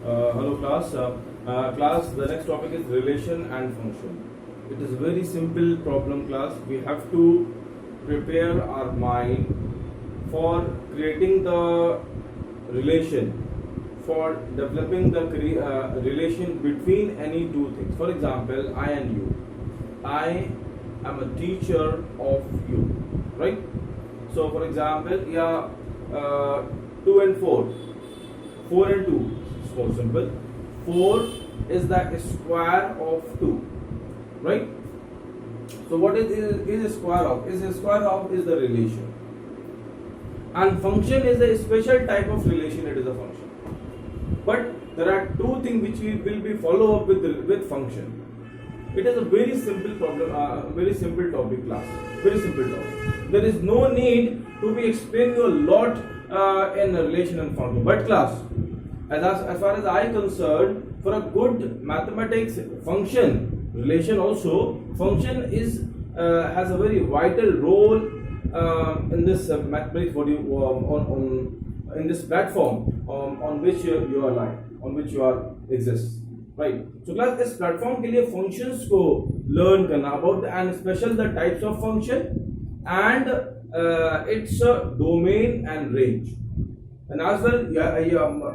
Hello class. Class, the next topic is relation and function. It is a very simple problem class. We have to prepare our mind for creating the relation, for developing the relation between any two things. For example, I and you. I am a teacher of you, right? So for example, 2 and 4. 4 and 2 is more simple. 4 is the square of 2, right? So what is a square of? Is a square of is the relation, and function is a special type of relation. It is a function, but there are two things which we will be follow up with function. It is a very simple problem, very simple topic class, very simple topic. There is no need to be explaining a lot in relation and function. But class, as far as I concerned, for a good mathematics function, relation also, function is has a very vital role in this mathematics body on in this platform on which you are lying, on which you are exist. Right. So class, इस platform के लिए functions को learn करना about and special the types of function and its domain and range. And as well,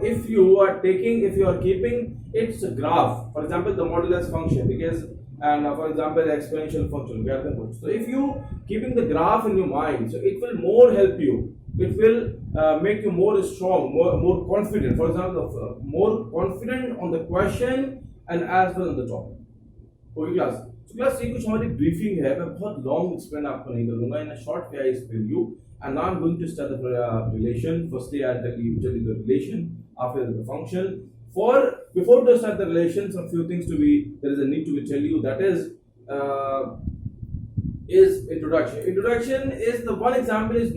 if you are keeping its graph, for example, the modulus function, because and for example, the exponential function. So if you keeping the graph in your mind, so it will more help you. It will make you more strong, more confident. For example, more confident on the question and as well on the topic. Okay, class. So class, ये कुछ हमारी briefing है. मैं बहुत long explain आपको नहीं करूँगा. In a short way, I explain you. And now I'm going to start the relation. Firstly, I'll tell you the relation. After the function. Before to start the relation, some few things there is a need to be tell you. That is introduction. Introduction is the one example is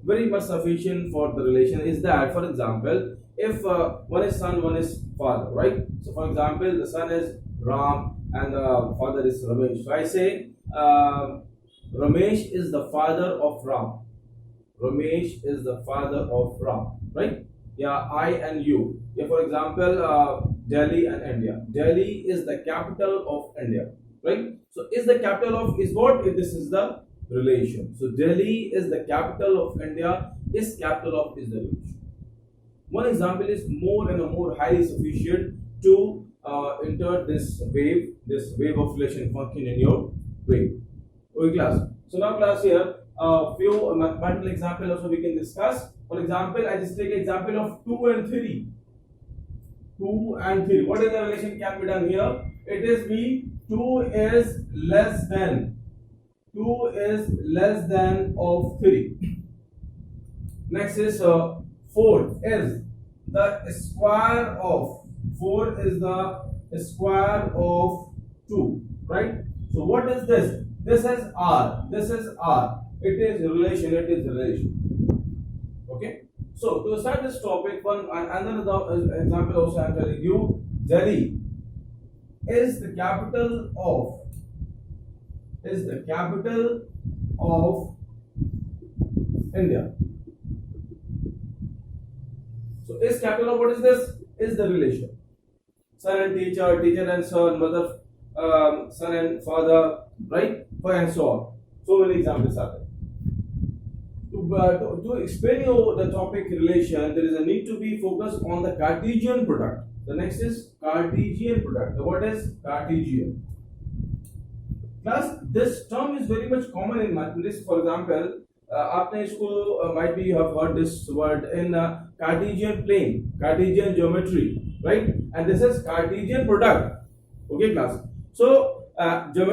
very much sufficient for the relation. Is that, for example, if one is son, one is father, right? So for example, the son is Ram and the father is Ramesh. So I say Ramesh is the father of Ram. Ramesh is the father of Ram, right? Yeah, I and you. Yeah, for example, Delhi and India. Delhi is the capital of India, right? So is the capital of is what? If this is the relation. So Delhi is the capital of India. Is capital of is the relation. One example is more and more highly sufficient to enter this wave of relation function in your brain. Okay, class. So now class here. Few mathematical examples also we can discuss. For example, I just take example of 2 and 3. 2 and 3. What is the relation can be done here? It is 2 is less than of 3. Next is 4 is the square of 4 is the square of 2, right? So what is this? This is R. This is R. It is relation. Okay. So to start this topic, another example also I am telling you. Delhi is the capital of India. So is capital of what is this? Is the relation. Son and teacher, teacher and son, mother, son and father, right? And so on. So many examples are there. To explain you the topic relation, there is a need to be focused on the Cartesian product. The next is Cartesian product. What is Cartesian? Class, this term is very much common in mathematics. For example, आपने इसको might be you have heard this word in Cartesian plane, Cartesian geometry, right? And this is Cartesian product. Okay, class. So when you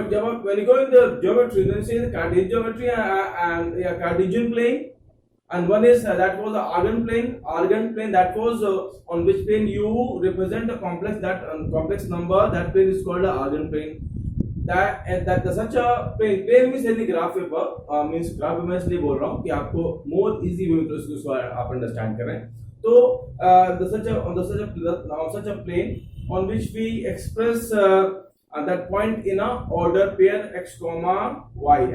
go in the geometry, then you see the Cartesian geometry and Cartesian plane, and one is that was the Argand plane that was on which plane you represent a complex number. That plane is called the Argand plane. That such a plane means any graph paper means graph मैं इसलिए बोल रहा हूँ कि आपको more easy way में इसको आप understand करें. So on such a plane on which we express at that point in a order pair x comma y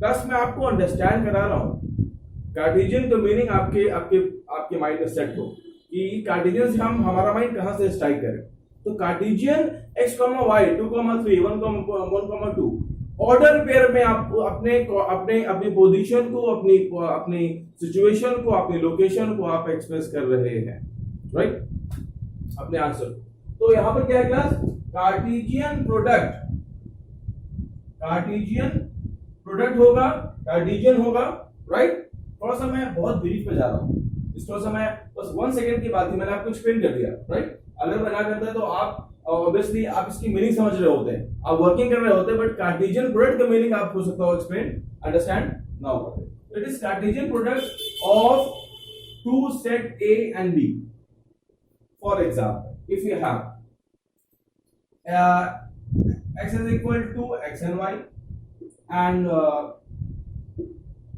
plus मैं आपको अंडरस्टैंड करा रहा हूँ कार्टेशियन का मीनिंग आपके आपके आपके माइंड में सेट हो कि कार्टेशियन से हम हमारा माइंड कहां से स्ट्राइक करें। तो Cartesian x, y 2, 3 1, 2 order pair में आप अपने अपने अपनी पोजीशन को, अपनी अपनी सिचुएशन को, अपनी लोकेशन को आप एक्सप्रेस कर रहे हैं, राइट, अपने आंसर। तो यहां पर क्या है class, Cartesian product, Cartesian product होगा, कार्टेशियन होगा, राइट। थोड़ा सा मैं बहुत ब्रीफ पे जा रहा हूं, इस थोड़ा सा मैं बस 1 सेकंड की बात थी, मैंने आपको एक्सप्लेन कर दिया, राइट। अगर मैं ना करता तो आप ऑब्वियसली आप इसकी मीनिंग समझ रहे होते हैं, आप वर्किंग कर रहे होते हैं, बट कार्टेशियन प्रोडक्ट का मीनिंग आप हो सकता हो explain, understand now. It is cartesian product of two set A and B. For example, if you have x is equal to x and y and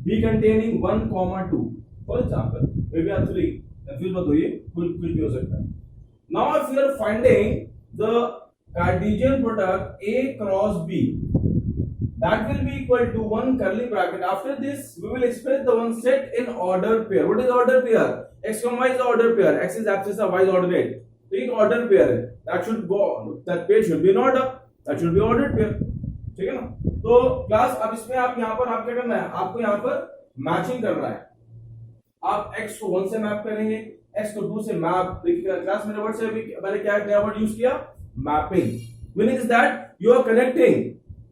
B containing 1, 2, for example, maybe are 3, confused मत होइए, कुछ भी हो सकता है। Now if you are finding the Cartesian product A cross B, that will be equal to 1 curly bracket. After this, we will express the one set in order pair. What is order pair? X, y is the order pair. X is abscissa, y is ordinate. तो एक order pair है. That pair should be in order. That should be ordered pair. ठीक है ना? तो class अब इसमें आप यहाँ पर आप क्या करना है? आपको यहाँ पर मैचिंग करना है. आप x को 1 से मैप करेंगे, x को 2 से मैप. देखिए क्लास मेरे वर्ड से मैंने क्या नया वर्ड यूज किया? Mapping. Meaning is that you are connecting.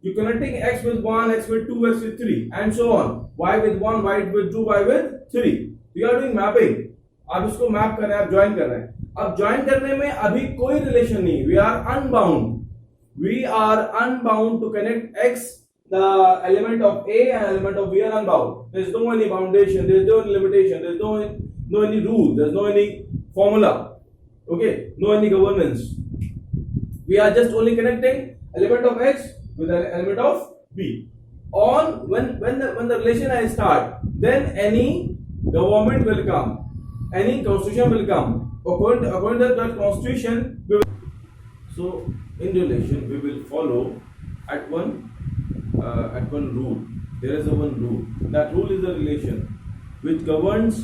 You're connecting x with 1, x with 2, x with 3, and so on. Y with 1, y with 2, y with 3. You are doing mapping. आप इसको map कर रहे हैं, आप join कर रहे हैं. अब ज्वाइन करने में अभी कोई रिलेशन नहीं. We are unbound. We are unbound to connect x, the element of A and element of B are unbound. There is no any foundation. There is no limitation. There is no any rule. There is no any formula. Okay, no any governance. We are just only connecting element of x with an element of B. On when the relation I start, then any government will come, any constitution will come. According to that constitution, we will, so in relation we will follow at one rule. There is a one rule. That rule is the relation which governs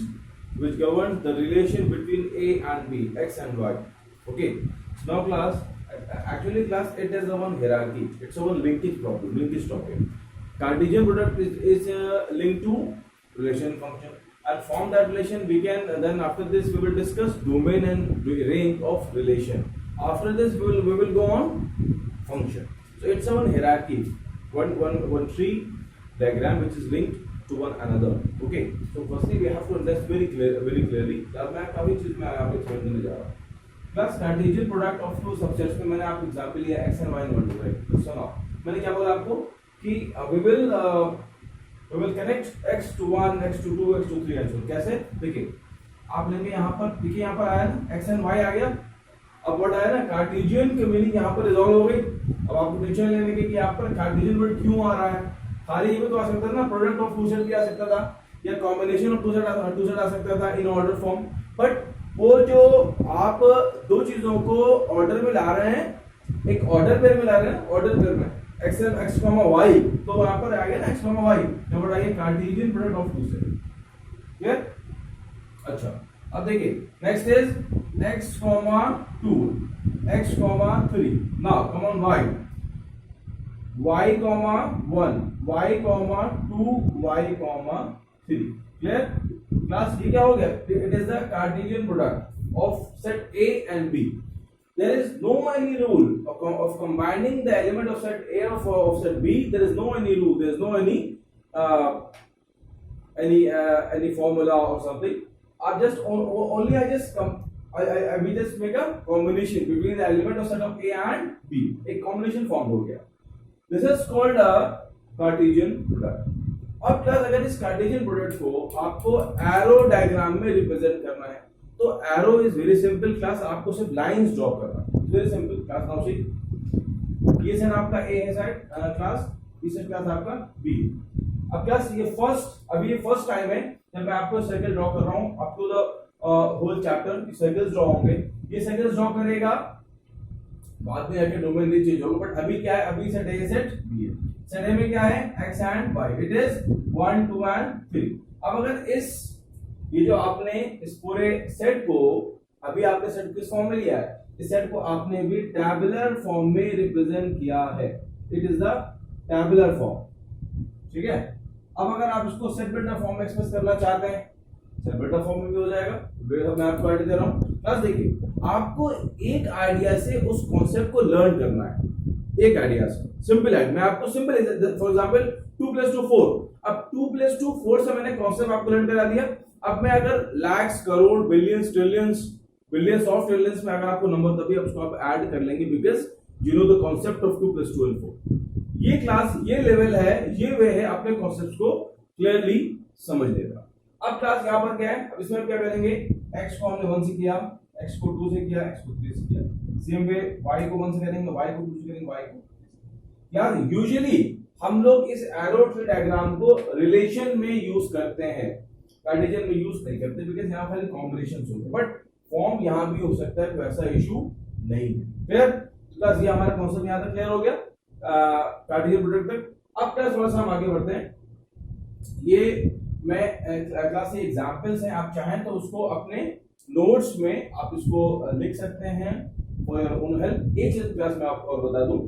the relation between A and B, x and y. Okay. So now class. Actually class, it is a one hierarchy. It's a one linkage problem, linkage topic. Cartesian product is linked to relation function, and from that relation we can then after this we will discuss domain and range of relation. After this we will go on function. So it's a one hierarchy, one tree diagram which is linked to one another. Okay. So firstly we have to understand very clearly. अब मैं काफी चीज में आपको explain करने जा रहा हूँ. Plus Cartesian product of two subsets में मैंने आपको एग्जांपल लिया x and y not right. तो सुनो, मैंने क्या बोला आपको कि we will connect x to 1, x to 2, x to 3 and so on. कैसे? देखिए आप लेंगे यहाँ पर, देखिए यहाँ पर आया ना x and y आ गया. अब वर्ड आया ना कार्टेशियन की मीनिंग यहाँ पर रिजॉल्व हो गई. अब आपको टेंशन लेने की कि यहाँ पर कार्टेशियन वर्ड क्यों आ रहा है. खाली ये तो आ सकता था ना, प्रोडक्ट ऑफ टू सेट भी आ सकता था, या कॉम्बिनेशन ऑफ टू सेट आ सकता था इन ऑर्डर फॉर्म. बट वो जो आप दो चीजों को ऑर्डर में ला रहे हैं, एक ऑर्डर पेयर में ला रहे हैं, ऑर्डर पेयर में x y, तो वहां पर आ गया ना x y, नंबर आ गया Cartesian product of two set. Clear? अच्छा, अब देखिए next is x 2, x 3. Now come on y 1, y 2, y 3. Clear? Class ये क्या हो गया? It is the Cartesian product of set A and B. There is no any rule of combining the element of set A of set B. There is no any rule. There is no any formula or something. I we just make a combination between the element of set of A and B. A combination formed हो गया. This is called a Cartesian product. अब class अगर इस Cartesian product को आपको arrow diagram में represent करना है, तो arrow is very simple class. आपको सिर्फ लाइंस ड्रॉ करना है. Very simple class. Now see ये साइड आपका ए है साइड क्लास, इस साइड क्लास आपका बी. अब क्लास ये फर्स्ट टाइम है जब मैं आपको सर्कल ड्रॉ कर रहा हूं. Up to the whole chapter circles draw होंगे. ये सर्कल्स ड्रॉ करेगा, बाद में आके डोमेन भी चेंज होगा. बट अभी क्या है? अभी सेट ए सेट बी है. सेट ए में क्या है? x and y. It is 1, 2 and 3. अब अगर ये जो आपने इस पूरे सेट को, अभी आपने सेट किस फॉर्म में लिया है, इस सेट को आपने भी टैबुलर फॉर्म में रिप्रेजेंट किया है, it is the tabular form, ठीक है। अब अगर आप इसको सेट बिल्डर फॉर्म में एक्सप्रेस करना चाहते हैं, सेट बिल्डर फॉर्म में भी हो जाएगा। मैं आपको आइडिया दे रहा हूं। बस देखिए, आपको एक आइडिया से उस कॉन्सेप्ट को लर्न करना है, एक आइडिया से, सिंपल आइडिया। मैं आपको सिंपल, फॉर एग्जांपल 2 + 2 4। अब 2 + 2 4 से मैंने कॉन्सेप्ट आपको लर्न करा दिया। अब मैं अगर lakhs, crore, billions, trillions, billions of trillions में अगर आपको नंबर, तभी उसको आप ऐड कर लेंगे, because you know the concept of 2 + 2 = 4। ये क्लास, ये लेवल है, ये वे है अपने कॉन्सेप्ट को क्लियरली समझने का। अब क्लास यहाँ पर क्या है, अब इसमें क्या करेंगे, x को हमने 1 से किया, x को 2 से किया, x को 3 से किया, सेम वे y को 1 से करेंगे, y को 2 से करेंगे, y को। यार यूजुअली हम लोग इस एरो ट्री डायग्राम को रिलेशन में यूज करते हैं, कार्टेशियन में यूज नहीं करते, बिकॉज़ यहाँ खाली कॉम्बिनेशंस होते हैं, बट फॉर्म यहाँ भी हो सकता है, वैसा इशू नहीं है। क्लियर? प्लस ये हमारा कॉन्सेप्ट यहाँ तक क्लियर हो गया, कार्टेशियन प्रोडक्ट तक। अब प्लस थोड़ा सा हम आगे बढ़ते हैं। ये मैं क्लास से एग्जांपल्स हैं, आप चाहें तो उसको अपने नोट्स में आप इसको लिख सकते हैं फॉर योर ओन हेल्प। एक चीज क्लास में आपको और बता दूं,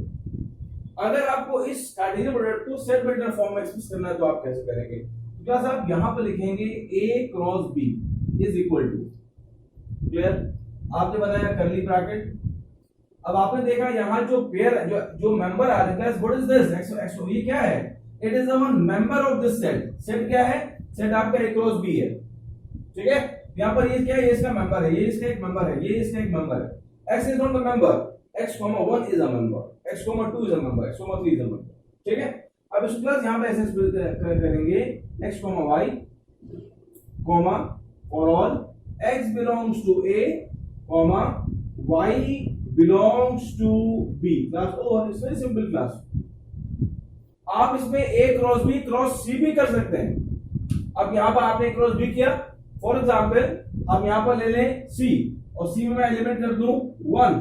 अगर आपको इस कार्टेशियन प्रोडक्ट को सेट बिल्डर फॉर्म में एक्सप्रेस करना है तो आप कैसे करेंगे? क्लास आप यहां पर लिखेंगे a cross b is equal to, clear, आपने बनाया कर्ली ब्रैकेट। अब आपने देखा यहां जो पेयर, जो मेंबर आ रहा है, व्हाट इज दिस, x ये क्या है, it is the one member of this set. Set क्या है, सेट आपका a क्रॉस b है, ठीक है। यहां पर ये क्या है, ये इसका मेंबर है, ये इसका एक मेंबर है, ये इसका एक मेंबर है। x is not the member, x, 1 is a member, x, 2 is a member, x, 3 is a member, ठीक है। अब इसको प्लस यहां पे ऐसे करेंगे, x, y, for all x belongs to a, y belongs to b। Class over, it's very simple class. आप इसमें a cross b cross c भी कर सकते हैं। अब यहां पर आपने क्रॉस b किया, फॉर एग्जांपल अब यहां पर ले लें c, और c में मैं एलिमेंट कर दूं 1।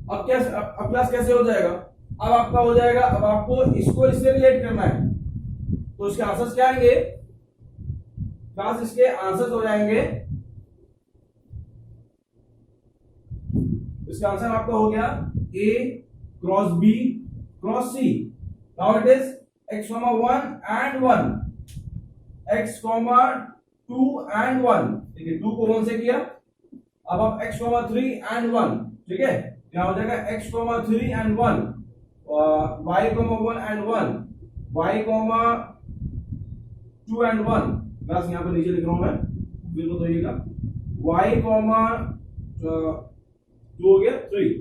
अब क्या, अब क्लास कैसे हो जाएगा, अब आपका हो जाएगा, अब आपको इसको इससे रिलेट करना है, तो इसके आंसर्स क्या आएंगे क्लास, इसके आंसर्स हो जाएंगे, इसका आंसर आपका हो गया a cross b cross c। Now it is x, 1 and 1, x, 2 and 1, ठीक है, 2 को 1 से किया। अब आप x, 3 and 1, ठीक है, क्या हो जाएगा x, 3 and 1, y, 1 and 1, y, 2 and 1। Class यहां पर नीचे लिख रहा हूं मैं, बिल्कुल तो येगा y, 2 हो गया 3,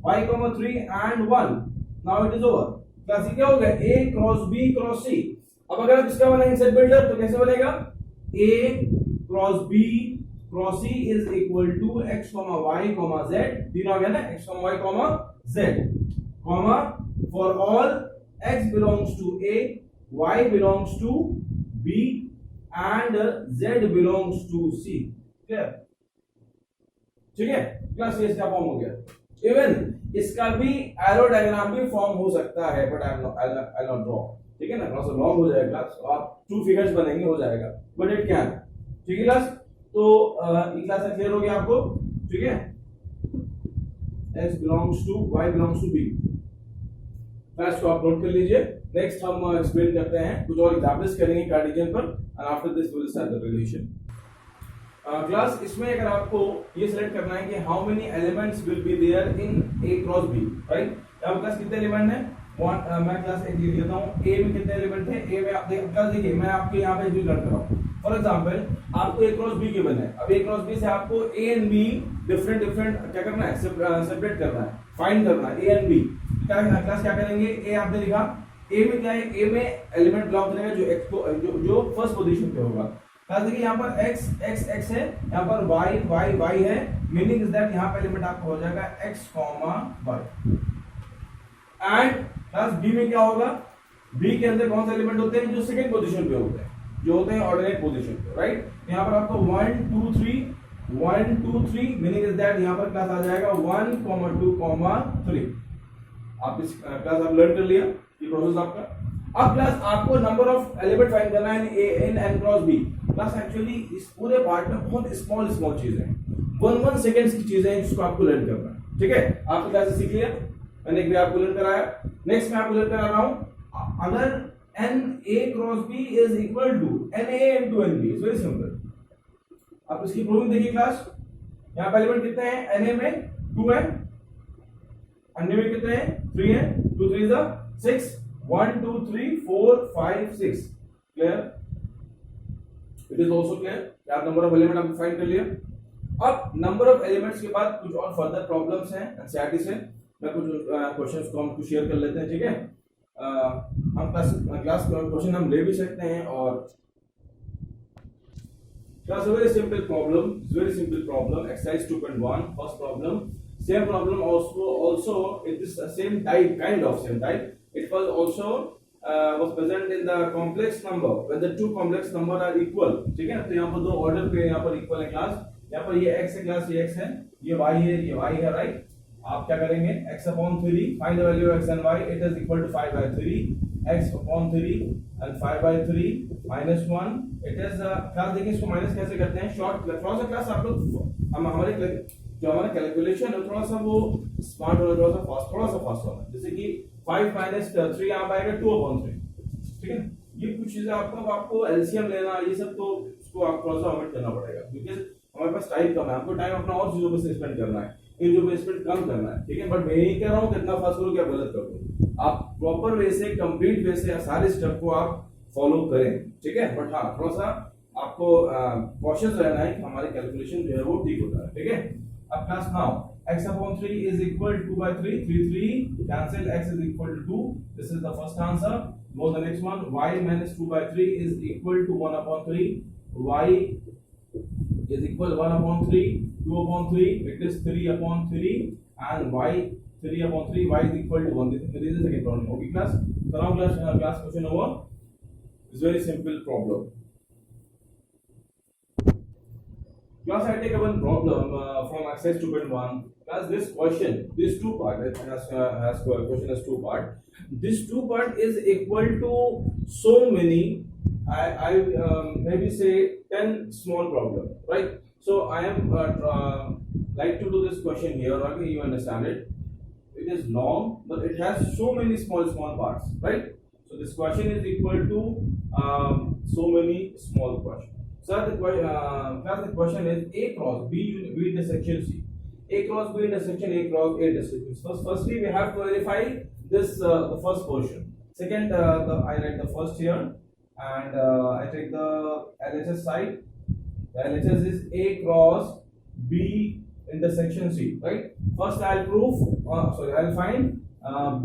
y, 3 and 1। Now it is over. Class क्या हो गया, a cross b cross c। अब अगर आप इसका बनाएंगे सेट बिल्डर, तो कैसे बनेगा, a cross b cross c is equal to x, y, z। तीन आ गया ना, x, y, z, for all x belongs to a, y belongs to b and z belongs to c। Clear? ठीक है, class ये इसका form हो गया। Even इसका भी एरो डायग्राम भी फॉर्म हो सकता है, बट आई नॉट ड्रॉ, ठीक है ना, थोड़ा सा लॉन्ग हो जाएगा क्लास, आप 2 फिगर्स बनेंगे, हो जाएगा, बट इट कैन, ठीक है क्लास। तो ये क्लास क्लियर हो गया आपको, ठीक है। x belongs to, y belongs to b, class को आप नोट कर लीजिए। नेक्स्ट हम एक्सप्लेन करते हैं, कुछ और एग्जांपल्स करेंगे कार्टेशियन पर, and after this we will start the relation. Class इसमें अगर आपको ये सिलेक्ट करना है कि how many elements will be there in a cross b, right. अब क्लास कितने एलिमेंट हैं, मैं क्लास एक लिख लेता हूं, a में कितने एलिमेंट थे, a में आप क्लास देखिए, मैं आपके यहां पे भी लर्न कर रहा हूं। फॉर एग्जांपल आपको a क्रॉस b गिवन है, अब a क्रॉस b से आपको a एंड b डिफरेंट क्या करना है, सेपरेट करना है, फाइंड करना है a एंड b। क्या क्लास क्या करेंगे, a आपने लिखा, a में क्या है, a में एलिमेंट बिलोंग करेगा जो x को, जो फर्स्ट पोजीशन पे होगा। क्लास देखिए यहाँ पर x है, यहाँ पर y है, मीनिंग इज दैट यहाँ पे एलिमेंट आपको हो जाएगा x, y। And class b में क्या होगा, b के अंदर कौन से एलिमेंट होते हैं, जो सेकंड पोजीशन पे होते हैं, जो होते हैं ऑर्डिनेट पोजीशन पे, राइट। यहाँ पर आपको 1 2 3 मीनिंग इज दैट यहाँ पर क्लास आ जाएगा 1, 2, 3। आप इस क्लास आप लर्न कर लिया, ये प्रोसेस आपका। अब क्लास आपको नंबर ऑफ एलिमेंट फाइंड करना है in n cross B. Class actually इस पूरे पार्ट में बहुत स्मॉल स्मॉल चीजें हैं, 1 सेकेंड्स की चीजें हैं जिसको आपको लर्न करना है। ठीक है, आपने क्लास सीख लिया, मैंने एक भी आपको लर्न कराया। नेक्स्ट मैं आपको लर्न करा रहा हूं, अगर n A cross B is equal to n A into n B, it's very simple. आप इसकी प्रूविंग देखिए क्लास। यहाँ पे एलिमेंट कितने हैं, एन ए में 2 है, अन्य में कितने हैं, 3 है, 2 3 6, 1 2 3 4 5 6। Clear? It is also clear कि आप नंबर ऑफ एलिमेंट आपने फाइंड कर लिया। अब नंबर ऑफ एलिमेंट्स के बाद कुछ और फर्दर प्रॉब्लम्स हैं एनसीईआरटी से, मैं कुछ क्वेश्चंस को हम शेयर कर लेते हैं। ठीक है, हम क्लास क्वेश्चन हम ले भी सकते हैं। और class very simple problem, very simple problem, exercise 2.1, first problem. Same problem also it is the same type, kind of same type. It was also was present in the complex number when the two complex number are equal. ठीक है, तो यहाँ पर दो order पे यहाँ पर equal है क्लास। यहाँ पर ये x है क्लास, ये x है, ये y है, ये y है, राइट। आप क्या करेंगे, x upon 3 find the value of x and y, it is equal to 5 by 3, x upon 3 and 5 by 3 minus 1, it is class देखिए इसको माइनस कैसे करते हैं, शॉर्ट थोड़ा सा क्लास आप लोग हम हमारे जो हमारा कैलकुलेशन है थोड़ा सा वो स्मार्ट होना, थोड़ा सा फास्ट होना। जैसे कि 5 minus 3 यहाँ आएगा 2 upon 3। ठीक है, ये कुछ चीजें आपको एलसीएम लेना, ये सब तो उसको आप थोड़ा सा अवॉइड करना पड़ेगा, क्योंकि हमारे पास टाइम कम है, हमको टाइम अपना और चीजों पे स्पेंड करना है, इन चीजों पे स्पेंड कम करना है। ठीक है, बट मैं यही कह रहा हूँ कि इतना फास्ट करो कि आप गलत कर दो, आप प्रॉपर वे से, कंप्लीट वे से सारे स्टेप को आप फॉलो करें। ठीक है, बट हाँ थोड़ा सा आपको कॉशियस रहना है कि हमारे कैलकुलेशन जो है वो ठीक होता है। ठीक है, अब class now x upon 3 is equal to 2 by 3, 3 cancel, x is equal to 2, this is the first answer. Go the next one, y minus 2 by 3 is equal to 1 upon 3, y is equal 1 upon 3, 2 upon 3, it is 3 upon 3, and y 3 upon 3, y is equal to 1. This is the second problem. Okay class, so now class question over. It's very simple problem. Class, I take one problem from exercise 2.1. Class, this question, this two part, it has question has two part. This two part is equal to so many, I maybe say 10 small problem, right? So I am like to do this question here. Okay, you understand it? It is long, but it has so many small parts, right? So this question is equal to so many small questions. Sir, the question is A cross B intersection C. A cross B intersection A cross A intersection. Firstly, we have to verify this the first portion. Second, I write the first here, and I take the LHS side. The LHS is A cross B intersection C. Right. First, I'll prove. I'll find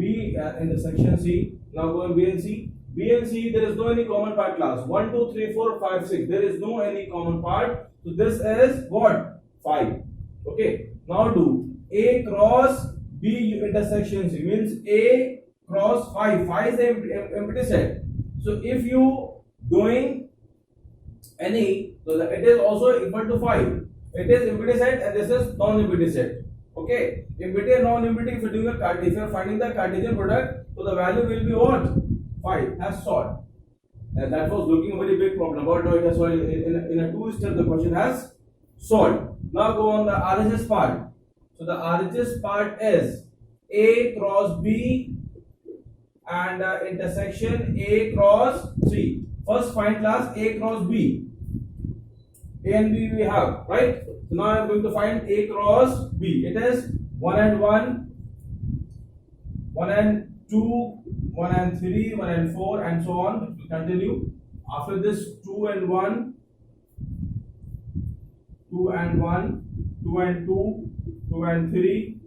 B intersection C. Now go in B and C. B and C, there is no any common part class. 1, 2, 3, 4, 5, 6. There is no any common part. So this is what? 5. Okay. Now do A cross B intersection C means A cross 5. 5 is the empty set. So if you doing any, so it is also equal to 5. It is empty set and this is non-empty set. Okay. Empty and non-empty. If you are finding the Cartesian product, so the value will be what? 5 has solved. And that was looking a very big problem. But now it has solved in a 2-step. The question has solved. Now go on the RHS part. So the RHS part is A cross B and intersection A cross C. First find class A cross B. A and B we have, right? So now I am going to find A cross B. It is 1 and 1, 1 and 2, 1 and 3, 1 and 4, and so on. We continue. After this, 2 and 1, 2 and 1, 2 and 2, 2 and 3,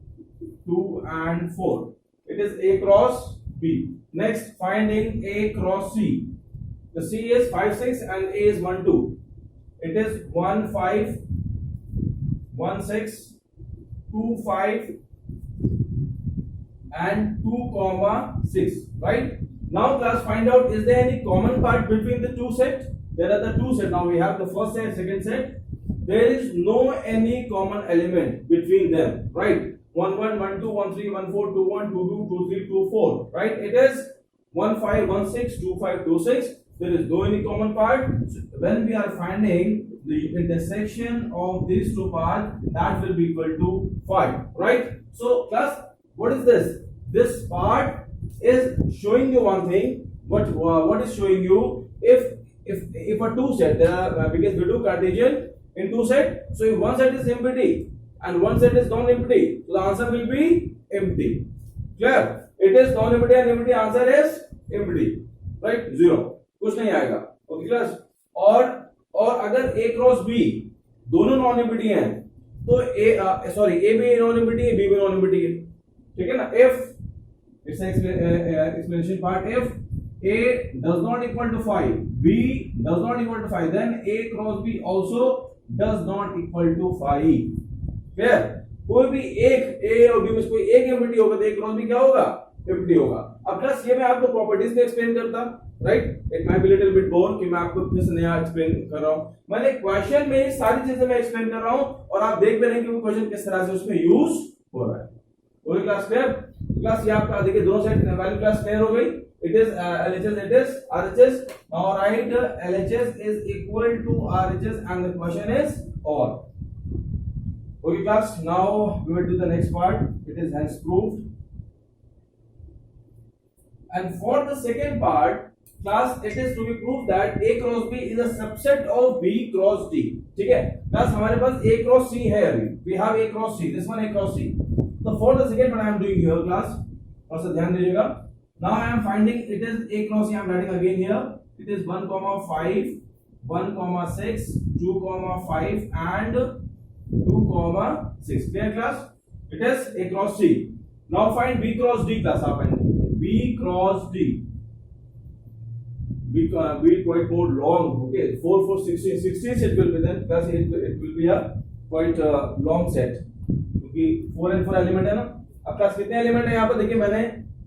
2 and 4. It is A cross B. Next, finding A cross C. The C is 5, 6 and A is 1, 2. It is 1, 5, 1, 6, 2, 5, and 2, 6, right? Now class, find out is there any common part between the two sets? There are the two sets. Now we have the first set, second set. There is no any common element between them, right? 1, 1, 1, 2, 1, 3, 1, 4, 2, 1, 2, 2, 2, 3, 2, 4, right? It is 15162526. There is no any common part. So when we are finding the intersection of these two parts, that will be equal to 5, right? So class, what is this? This part is showing you one thing, but what is showing you, if a two set, there are because we do Cartesian in two set, so if one set is empty and one set is non-empty, so the answer will be empty. Clear? It is non-empty and empty, answer is empty, right? 0, कुछ नहीं आएगा. Okay class. और अगर A cross B दोनों non empty हैं, तो A भी non empty है, B भी नॉन एम्प्टी है. ठीक है ना? If it's explanation part, if A does not equal to 5, B does not equal to 5, then A cross B also does not equal to 5. Clear? कोई भी एक A और B में से कोई एक एम्प्टी होगा, तो A क्रॉस B क्या होगा? एम्प्टी होगा. अब प्लस ये मैं आपको प्रॉपर्टीज में एक्सप्लेन करता, right? It might be little bit bore कि मैं आपको फिर से नया एक्सप्लेन कर रहा हूं. मैंने क्वेश्चन में सारी चीजें मैं एक्सप्लेन कर रहा हूं और आप देख भी रहे हैं कि वो क्वेश्चन किस तरह से उसमें यूज हो रहा है. Okay class clear? क्लास ये आपका देखिए दोनों साइड वैल्यू क्लास क्लियर हो गई. It is LHS, it is RHS. Now write LHS is equal to RHS and the question is OR. Okay class, now we will do the next part. It is hence proved. And for the second part, class, it is to be proved that A cross B is a subset of B cross D. ठीक है? class हमारे पास A cross C है अभी. We have A cross C. This one A cross C. So for the second one I am doing here class. और से ध्यान दीजिएगा. Now I am finding it is A cross C. I am writing again here. It is 1,5, 1,6, 2,5 and 2,6. Clear class? It is A cross C. Now find B cross D class. आप find B cross D. B quite more long. Okay, 4, 4, 16, 16 set will be then. Plus it will be a quite long set. क्योंकि 4 and 4 element है ना. अब class कितने element है यहाँ पर देखिए.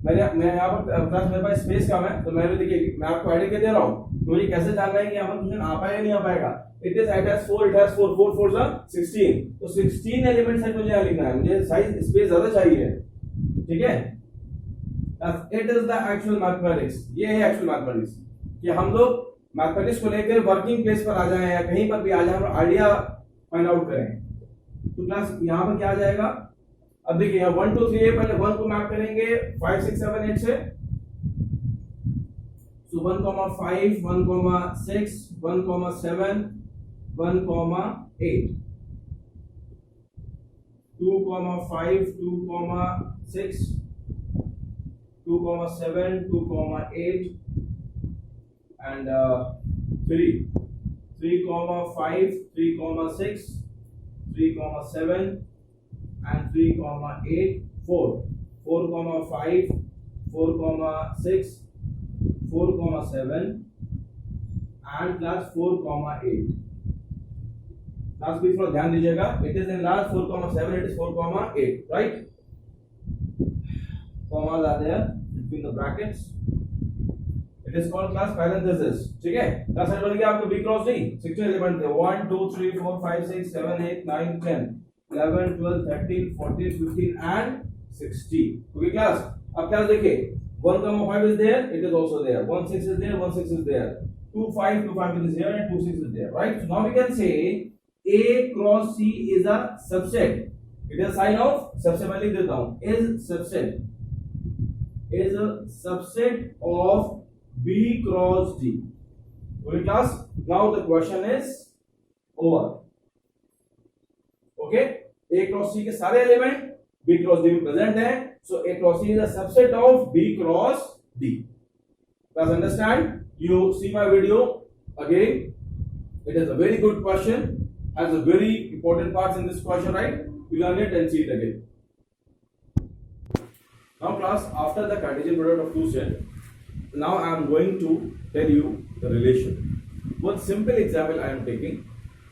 मैं यहाँ पर क्लास मेरे पास स्पेस कम है, तो मैं भी देखिए मैं आपको आइडिया क्या दे रहा हूँ. तो मुझे कैसे जानना है कि यहाँ पर क्वेश्चन आ पाएगा नहीं आ पाएगा. It is at 4, it has 4, 4 4 16. तो 16 एलिमेंट सेट मुझे यहाँ लिखना है. मुझे साइज स्पेस ज्यादा चाहिए. ठीक है? It is the actual mathematics. ये है एक्चुअल मैथमेटिक्स कि हम लोग मैथमेटिक्स को लेकर वर्किंग प्लेस पर आ जाए या कहीं पर भी आ जाए, हम आइडिया फाइंड आउट करें. तो क्लास यहाँ पर क्या आ जाएगा. अब देखिए यहाँ 1 2 3 है, पहले 1 को मैप करेंगे 5 6 7 8 से. सो 1,5 1,6 1,7 1,8 2,5 2,6 2,7 2,8 and 3 3,5 3,6 3,7 and 3,8 4 4,5 4,6 4,7 and class 4,8. Class भी थोड़ा ध्यान दीजिएगा. It is in last 4,7, it is 4,8, right? commas are there between the brackets. It is called class parenthesis. ठीक है? क्लास बन गया आपको B cross D. 16 एलिमेंट थे. 1 2 3 4 5 6 7 8 9 10 11 12 13 14 15 and 16. Okay class. अब क्लास देखिए 1,5 is there, it is also there. 1 6 is there, 1 6 is there. 2 5 2 5 is here and 2 6 is there, right? So now we can say A cross C is a subset. It is a sign of सबसे मैं लिख देता हूँ. Is a subset of B cross D. Okay class. Now the question is over. Okay. A cross C के सारे element B cross D में present हैं. So A cross C is a subset of B cross D. Class understand? You see my video again. It is a very good question. Has a very important parts in this question, right? You learn it and see it again. Now class, after the Cartesian product of two sets, now I am going to tell you the relation. One simple example I am taking,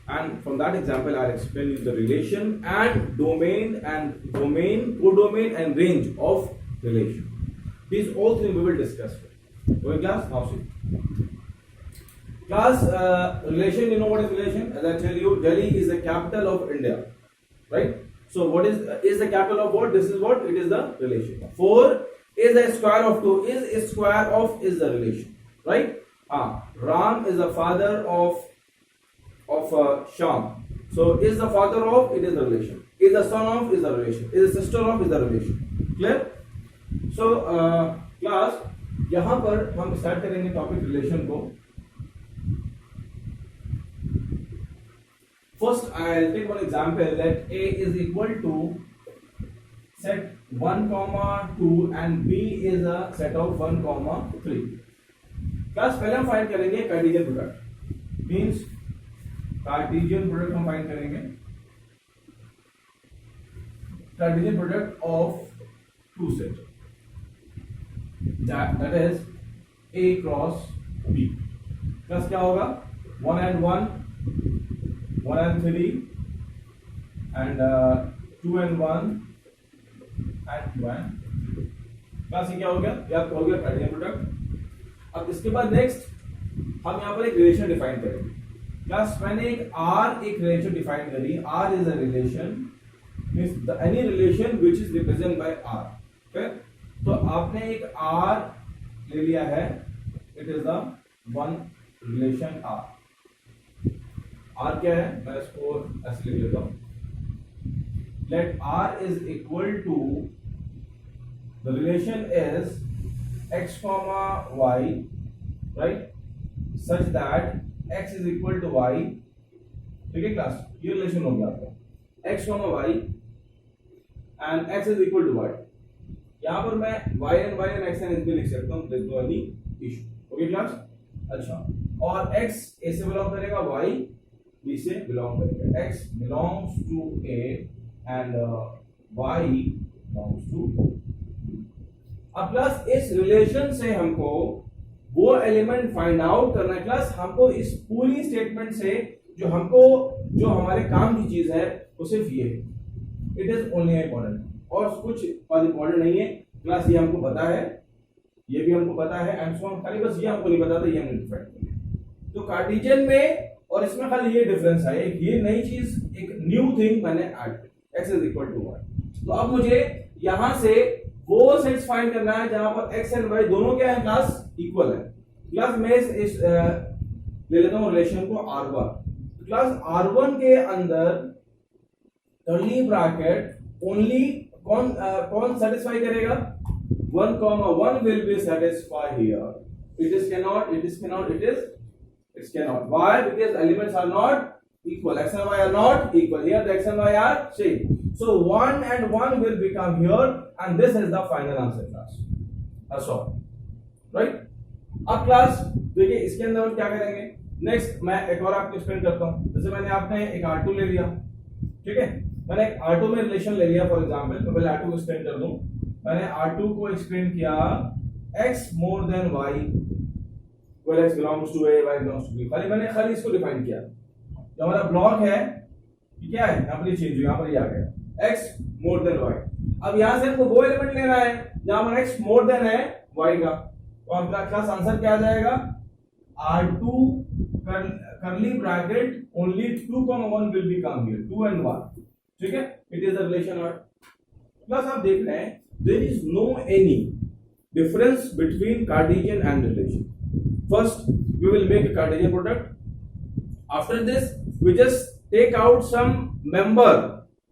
and from that example I will explain you the relation and domain, codomain and range of relation. These all three we will discuss. Okay class, now see. Class, relation, you know what is relation? As I tell you, Delhi is the capital of India, right? So what is the capital of what? This is what? It is the relation. For is a square of 2, is square of is the relation, right? Ram is the father of Sham. So is the father of, it is the relation. Is the son of, is the relation. Is the sister of, is the relation. Clear? So class, यहाँ पर हम start करेंगे topic relation को. First, I'll take one example that A is equal to set 1, 2 and B is a set of 1, 3. Class पहले हम find करेंगे Cartesian product. Means Cartesian product हम find करेंगे. Cartesian product of two set, that is A cross B. Class क्या होगा? 1 and 1, 1 and 3 and 2 and 1 and 2 and 3. Class ये क्या हो गया? ये आपका हो गया कार्टेशियन प्रोडक्ट. अब इसके बाद नेक्स्ट हम यहाँ पर एक रिलेशन डिफाइन करेंगे. क्लास मैंने एक रिलेशन डिफाइन करी. R is a relation, means any relation which is represented by R. Okay? तो आपने एक R ले लिया है. It is the one relation R. R क्या है? मैं इसको ऐसे लिख लेता हूँ. Let R is equal to, the relation is x comma y, right, such that x is equal to y. ठीक है क्लास, ये रिलेशन हो गया आपका. x comma y and x is equal to y. यहाँ पर मैं y and x and लिख सकता हूँ. There is no any issue. Okay class. अच्छा, और x a से बिलोंग करेगा, y b से बिलोंग करेगा. x belongs to a and y belongs to b. अब क्लास इस रिलेशन से हमको वो एलिमेंट फाइंड आउट करना है. क्लास हमको इस पूरी स्टेटमेंट से जो हमारे काम की चीज है वो सिर्फ ये है. इट इज ओनली इंपॉर्टेंट, और कुछ इंपॉर्टेंट नहीं है. क्लास ये हमको पता है, ये भी हमको पता है, एंड सो ऑन. खाली बस ये हमको नहीं पता था, ये हमने डिफाइन किया. तो कार्टेशियन में और इसमें खाली ये डिफरेंस है. ये नई चीज, एक न्यू थिंग मैंने ऐड की. x is equal to y. तो अब मुझे यहां से वो सेट्स फाइंड करना है जहां पर x एंड y दोनों क्या है क्लास? इक्वल है. क्लास मैं इस ले लेता हूं रिलेशन को R1. क्लास R1 के अंदर कर्ली ब्रैकेट ओनली कौन सेटिस्फाई करेगा? 1, 1 will be satisfied here. It cannot. Why? Because elements are not equal. X and y are not equal. Here the x and y are same. So 1 and 1 will become here, and this is the final answer class. That's all. Right? अब class देखिए इसके अंदर हम क्या करेंगे. Next मैं एक और आपको एक्सप्लेन करता हूं. जैसे मैंने आपने एक R2 ले लिया. ठीक है, मैंने एक R2 में रिलेशन ले लिया. फॉर एग्जांपल मैं पहले R2 को एक्सप्लेन कर दूं. मैंने R2 को एक्सप्लेन किया x more than y, where x belongs to a, y belongs to b. मैंने इसको डिफाइन किया. जो हमारा ब्लॉक है ये क्या है? यहाँ पर चेंज, यहाँ पर ये आ गया x more than y. अब यहाँ से हमको वो एलिमेंट लेना है जहां पर x more than है y का. तो आपका क्लास आंसर क्या आ जाएगा? R2 curly bracket only 2, 1 will become here. 2 and 1. ठीक है, it is the relation R. Class आप देख रहे हैं there is no any difference between Cartesian and relation. First we will make a Cartesian product. After this we just take out some member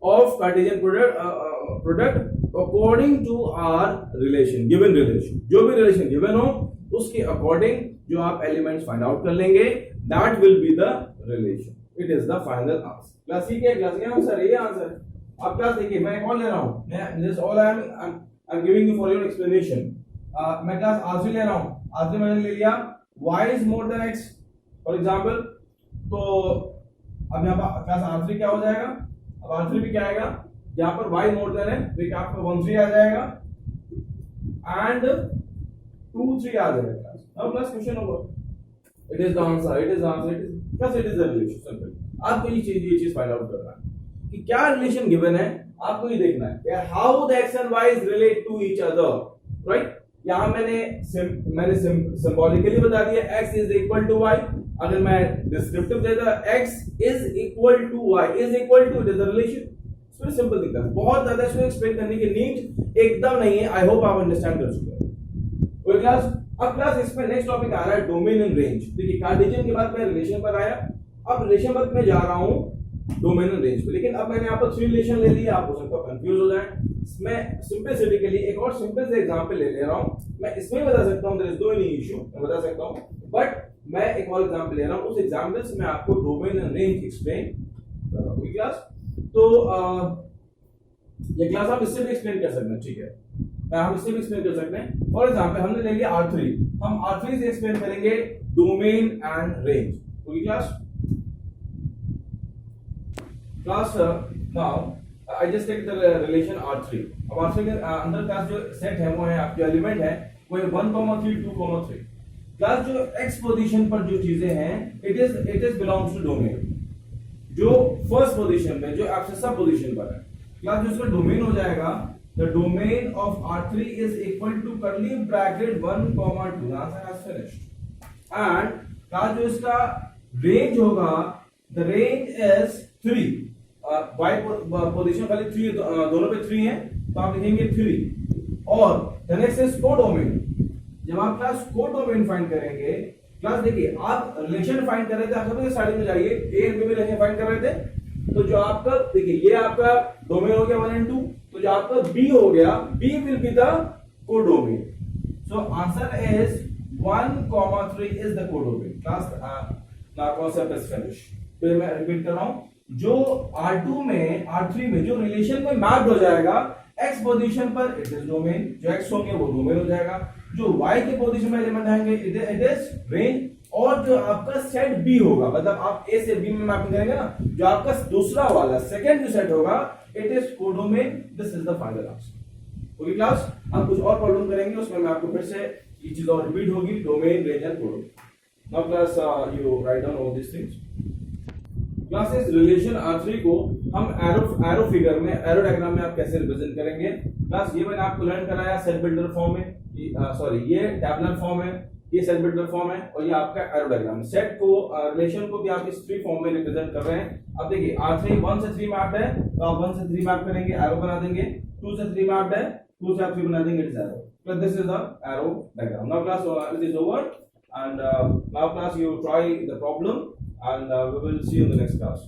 of Cartesian product according to our relation, given relation. जो भी relation given हो उसके according जो आप elements find out कर लेंगे, that will be the relation. It is the final answer. Class ठीक है, क्लास ये आंसर है, ये आंसर है. अब क्लास देखिए मैं एक और ले रहा हूँ. मैं just all I'm giving you for your explanation. मैं क्लास R3 ले रहा हूँ. R3 मैंने ले लिया y is more than x for example. तो अब यहाँ पर क्लास R3 क्या हो जाएगा? अब R3 भी क्या आएगा? यहाँ पर y more than है तो क्या आपका 1, 3 आ जाएगा and 2, 3 आ जाएगा class. Now class question over. It is the answer. It is the answer. It is the relation. Simple. आपको ये चीज फाइंड आउट करना है कि क्या रिलेशन गिवन है. आपको ये देखना है how the x and y relate to each other. Right, यहाँ मैंने सिंबॉलिकली बता दिया x is equal to y. अगर मैं डिस्क्रिप्टिव देता x is equal to y is equal to, it is the relation. Very simple thing class, बहुत ज्यादा इसको एक्सप्लेन करने की नीड एकदम नहीं है। आई होप आप अंडरस्टैंड कर चुके हैं। ओके क्लास, अब क्लास इसमें नेक्स्ट टॉपिक आ रहा है डोमेन एंड रेंज। देखिए कार्टेशियन के बाद मैं रिलेशन पर आया, अब रिलेशन पर मैं जा रहा हूं डोमेन एंड रेंज पे। लेकिन अब मैंने यहाँ पर 3 रिलेशन ले लिया, आप हो सकता है कंफ्यूज हो जाए। मैं सिंपलिसिटी के लिए एक और सिंपल से एग्जांपल ले रहा हूं। मैं इसमें बता सकता हूं, there is no any issue, मैं बता सकता हूं, बट मैं एक और एग्जांपल ले रहा हूं, उस एग्जांपल से मैं आपको डोमेन एंड रेंज एक्सप्लेन कर रहा हूं क्लास। तो ये क्लास आप इससे भी एक्सप्लेन कर सकते हैं, ठीक है, हम इससे भी एक्सप्लेन कर सकते हैं। फॉर एग्जांपल हमने ले लिया R3, हम R3 से एक्सप्लेन करेंगे domain and range. Okay class, now I just take the relation R3। अब R3 के अंदर क्लास जो सेट है वो है, आपके एलिमेंट है वो है 1, 3, 2, 3। क्लास जो x पोजीशन पर जो चीजें हैं it is belongs to domain. जो फर्स्ट पोजीशन में जो आपसे सब पोजीशन पर है क्लास, जो इसका डोमेन हो जाएगा, the domain of R3 is equal to curly bracket 1, 2। Answer has finished. And class जो इसका रेंज होगा, the range is 3। Y position खाली 3, दोनों पे 3 है तो आप लिखेंगे 3। और द नेक्स्ट इज कोडोमेन। जब आप क्लास कोडोमेन फाइंड करेंगे, क्लास देखिए आप रिलेशन फाइंड कर रहे थे, आप सबसे स्टार्टिंग में जाइए, ए एंड बी में रिलेशन फाइंड कर रहे थे, तो जो आपका देखिए ये आपका डोमेन हो गया 1 and 2, तो जो आपका बी हो गया, B will be the codomain. So answer is 1, 3 is the codomain. Class concept is finish. फिर मैं रिपीट कर रहा हूं, जो R2 में R3 में जो रिलेशन में मैप्ड हो जाएगा x पोजीशन पर इट इज डोमेन, जो x होंगे वो डोमेन हो जाएगा। जो y के पोजीशन में एलिमेंट आएंगे इट इज रेंज। और जो आपका सेट B होगा, मतलब आप A से B में मैपिंग करेंगे ना, जो आपका दूसरा वाला सेकंड जो सेट होगा it is codomain. This is the final answer. Okay class, हम कुछ और प्रॉब्लम करेंगे, उसमें मैं आपको फिर से ये चीज और रिपीट होगी, domain, range and codomain. Now class you write down all this things. Classes relation R3 को हम एरो फिगर में, एरो डायग्राम में आप कैसे रिप्रेजेंट करेंगे। क्लास ये मैंने आपको लर्न कराया सेट बिल्डर फॉर्म में, सॉरी ये टैबुलर फॉर्म है, ये सेट बिल्डर फॉर्म है, और ये आपका एरो डायग्राम। सेट को रिलेशन को भी आप इस 3 फॉर्म में रिप्रेजेंट कर रहे हैं। अब देखिए R3 1 से 3 मैप्ड है, तो आप 1 से 3 मैप करेंगे, एरो बना देंगे। 2 से 3 मैप्ड है, 2 से आप 3 बना देंगे, it is arrow. So this is the arrow diagram. Now class it is over, and now class you try the problem, and we will see you in the next class.